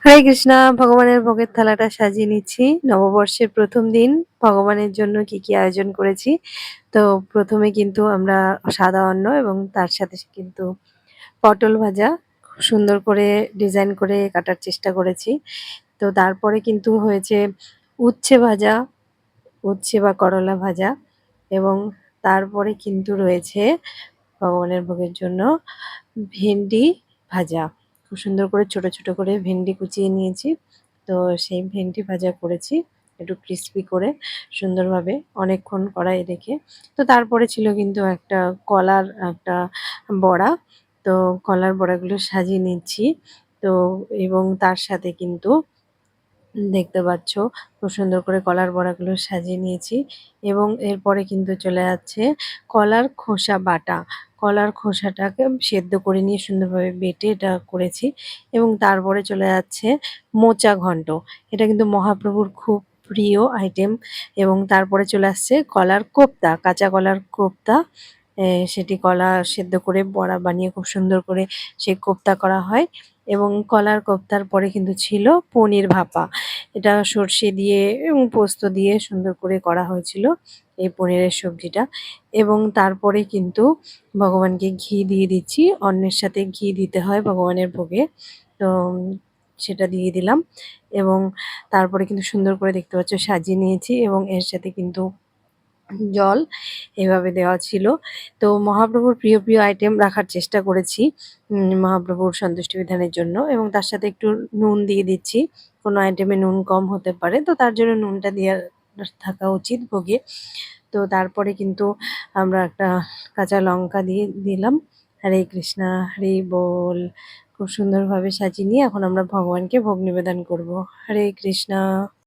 হরে কৃষ্ণা। ভগবানের ভোগের থালাটা সাজিয়ে নিচ্ছি। নববর্ষের ১ম দিন ভগবানের জন্য কি আয়োজন করেছি। তো ১ম এ কিন্তু আমরা সাদা অন্ন এবং তার সাথে কিন্তু পটল ভাজা খুব সুন্দর করে ডিজাইন করে কাটার চেষ্টা করেছি। তো তারপরে কিন্তু হয়েছে উচ্ছে ভাজা, উচ্ছে বা করলা ভাজা এবং তারপরে কিন্তু রয়েছে ভগবানের ভোগের জন্য ভেন্ডি ভাজা। খুব সুন্দর করে ছোট, ছোট করে ভেন্ডি কুচিয়ে নিয়েছি। তো সেই ভেন্ডি ভাজা করেছি একটু ক্রিস্পি করে সুন্দরভাবে অনেকক্ষণ কড়াইয়ে রেখে। তো তারপরে ছিল কিন্তু একটা কলার একটা বড়া। তো কলার বড়াগুলো সাজিয়ে নিচ্ছি। তো এবং তার সাথে কিন্তু দেখতে পাচ্ছ খুব সুন্দর করে কলার বড়াগুলো সাজিয়ে নিয়েছি এবং এরপরে কিন্তু চলে যাচ্ছে কলার খোসা বাটা। কলার খোসাটাকে সেদ্ধ করে নিয়ে সুন্দরভাবে বেটে এটা করেছি এবং তারপরে চলে যাচ্ছে মোচা ঘন্ট। এটা কিন্তু মহাপ্রভুর খুব প্রিয় আইটেম এবং তারপরে চলে আসছে কলার কোপ্তা, কাঁচা কলার কোপ্তা। সেটি কলা সেদ্ধ করে বড়া বানিয়ে খুব সুন্দর করে সেই কোপ্তা করা হয় এবং কলার কোপ্তার পরে কিন্তু ছিল পনির ভাপা। এটা সর্ষে দিয়ে এবং পোস্ত দিয়ে সুন্দর করে করা হয়েছিল এই পনিরের সবজিটা এবং তারপরে কিন্তু ভগবানকে ঘি দিয়ে দিচ্ছি। অন্নের সাথে ঘি দিতে হয় ভগবানের ভোগে। তো সেটা দিয়ে দিলাম এবং তারপরে কিন্তু সুন্দর করে দেখতে পাচ্ছ সাজিয়ে নিয়েছি এবং এর সাথে কিন্তু জল এভাবে দেওয়া ছিল। তো মহাপ্রভুর প্রিয় আইটেম রাখার চেষ্টা করেছি মহাপ্রভুর সন্তুষ্টি বিধানের জন্য এবং তার সাথে একটু নুন দিয়ে দিচ্ছি। কোনো আইটেমে নুন কম হতে পারে, তো তার জন্য নুনটা দেওয়া থাকা উচিত ভোগে। তো তারপরে কিন্তু আমরা একটা কাঁচা লঙ্কা দিয়ে দিলাম। হরে কৃষ্ণা, হরি বল। খুব সুন্দরভাবে সাজিয়ে নিয়ে এখন আমরা ভগবানকে ভোগ নিবেদন করব। হরে কৃষ্ণা।